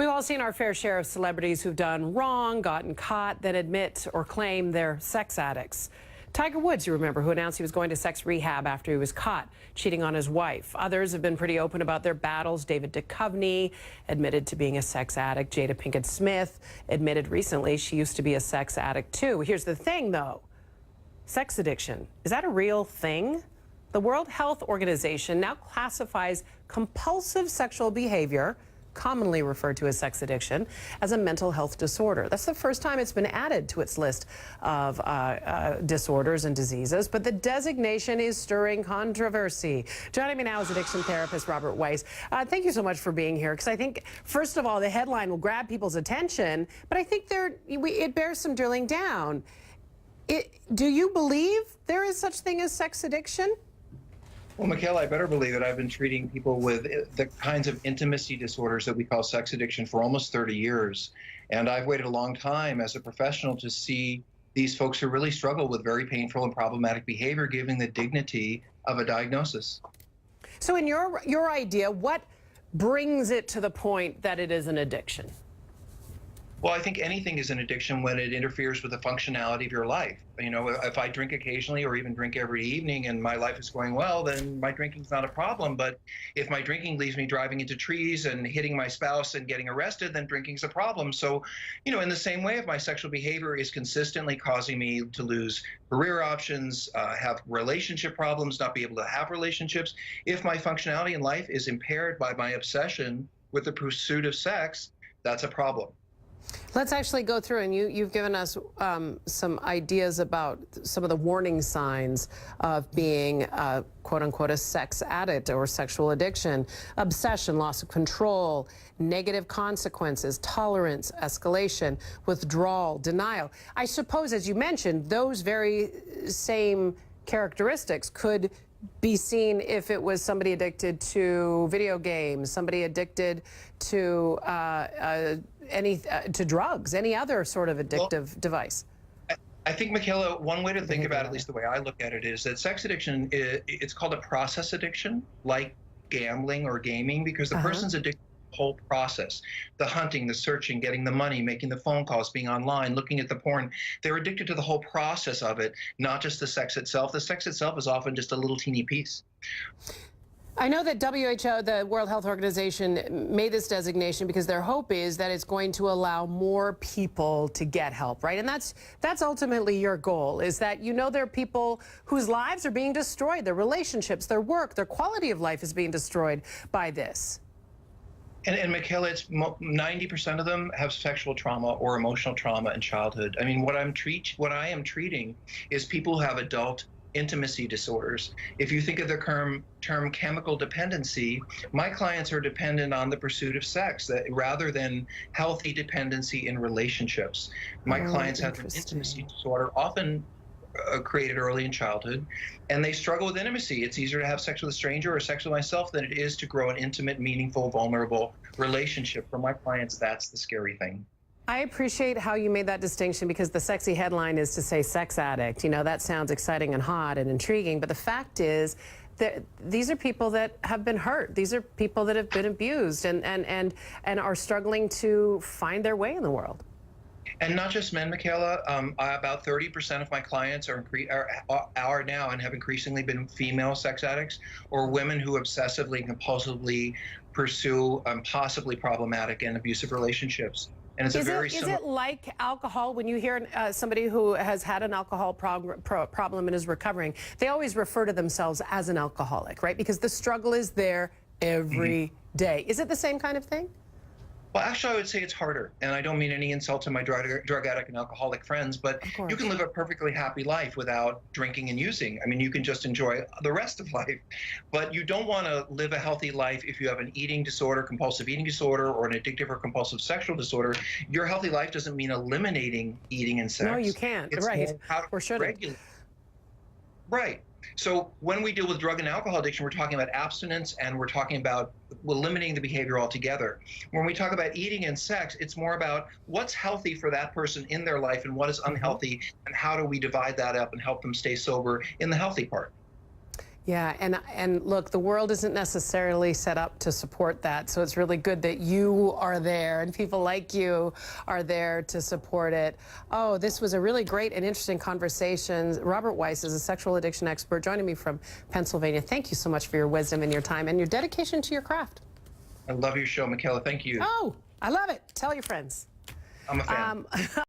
We've all seen our fair share of celebrities who've done wrong, gotten caught, then admit or claim they're sex addicts. Tiger Woods, you remember, who announced he was going to sex rehab after he was caught cheating on his wife. Others have been pretty open about their battles. David Duchovny admitted to being a sex addict. Jada Pinkett Smith admitted recently she used to be a sex addict too. Here's the thing though, sex addiction, is that a real thing? The World Health Organization now classifies compulsive sexual behavior, commonly referred to as sex addiction, as a mental health disorder. That's the first time it's been added to its list of disorders and diseases, but the designation is stirring controversy. Joining me now is addiction therapist Robert Weiss. Thank you so much for being here, because I think, first of all, the headline will grab people's attention, but I think it bears some drilling down. Do you believe there is such thing as sex addiction? Well, MichaeLA, I better believe it. I've been treating people with the kinds of intimacy disorders that we call sex addiction for almost 30 years. And I've waited a long time as a professional to see these folks who really struggle with very painful and problematic behavior, giving the dignity of a diagnosis. So in your idea, what brings it to the point that it is an addiction? Well, I think anything is an addiction when it interferes with the functionality of your life. You know, if I drink occasionally or even drink every evening and my life is going well, then my drinking's not a problem. But if my drinking leaves me driving into trees and hitting my spouse and getting arrested, then drinking's a problem. So, you know, in the same way, if my sexual behavior is consistently causing me to lose career options, have relationship problems, not be able to have relationships, if my functionality in life is impaired by my obsession with the pursuit of sex, that's a problem. Let's actually go through, and you've given us some ideas about some of the warning signs of being, quote unquote, a sex addict or sexual addiction: obsession, loss of control, negative consequences, tolerance, escalation, withdrawal, denial. I suppose, as you mentioned, those very same characteristics could be seen if it was somebody addicted to video games, somebody addicted to to drugs, any other sort of addictive device. I think, MichaeLA, one way to think about it, at least the way I look at it, is that sex addiction, it's called a process addiction, like gambling or gaming, because the person's addicted to the whole process: the hunting, the searching, getting the money, making the phone calls, being online, looking at the porn. They're addicted to the whole process of it, not just the sex itself. The sex itself is often just a little teeny piece. I know that WHO, the World Health Organization, made this designation because their hope is that it's going to allow more people to get help, right? And that's ultimately your goal, is that, you know, there are people whose lives are being destroyed, their relationships, their work, their quality of life is being destroyed by this. And MichaeLA, it's 90% of them have sexual trauma or emotional trauma in childhood. I mean, what I am treating is people who have adult intimacy disorders. If you think of the term chemical dependency, my clients are dependent on the pursuit of sex rather than healthy dependency in relationships. My clients have an intimacy disorder, often created early in childhood, and they struggle with intimacy. It's easier to have sex with a stranger or sex with myself than it is to grow an intimate, meaningful, vulnerable relationship. For my clients, that's the scary thing. I appreciate how you made that distinction, because the sexy headline is to say sex addict. You know, that sounds exciting and hot and intriguing, but the fact is that these are people that have been hurt. These are people that have been abused and are struggling to find their way in the world. And not just men, MichaeLA. About 30% of my clients are now and have increasingly been female sex addicts, or women who obsessively and compulsively pursue possibly problematic and abusive relationships. And it's is it like alcohol? When you hear somebody who has had an alcohol problem and is recovering, they always refer to themselves as an alcoholic, right? Because the struggle is there every day. Is it the same kind of thing? Well, actually, I would say it's harder, and I don't mean any insult to my drug addict and alcoholic friends, but you can live a perfectly happy life without drinking and using. I mean, you can just enjoy the rest of life, but you don't want to live a healthy life if you have an eating disorder, compulsive eating disorder, or an addictive or compulsive sexual disorder. Your healthy life doesn't mean eliminating eating and sex. No, you can't. It's right. How to regulate. Right. So when we deal with drug and alcohol addiction, we're talking about abstinence, and we're talking about eliminating the behavior altogether. When we talk about eating and sex, it's more about what's healthy for that person in their life and what is unhealthy, and how do we divide that up and help them stay sober in the healthy part. Yeah, and look, the world isn't necessarily set up to support that, so it's really good that you are there and people like you are there to support it. Oh, this was a really great and interesting conversation. Robert Weiss is a sexual addiction expert joining me from Pennsylvania. Thank you so much for your wisdom and your time and your dedication to your craft. I love your show, MichaeLA. Thank you. Oh, I love it. Tell your friends. I'm a fan.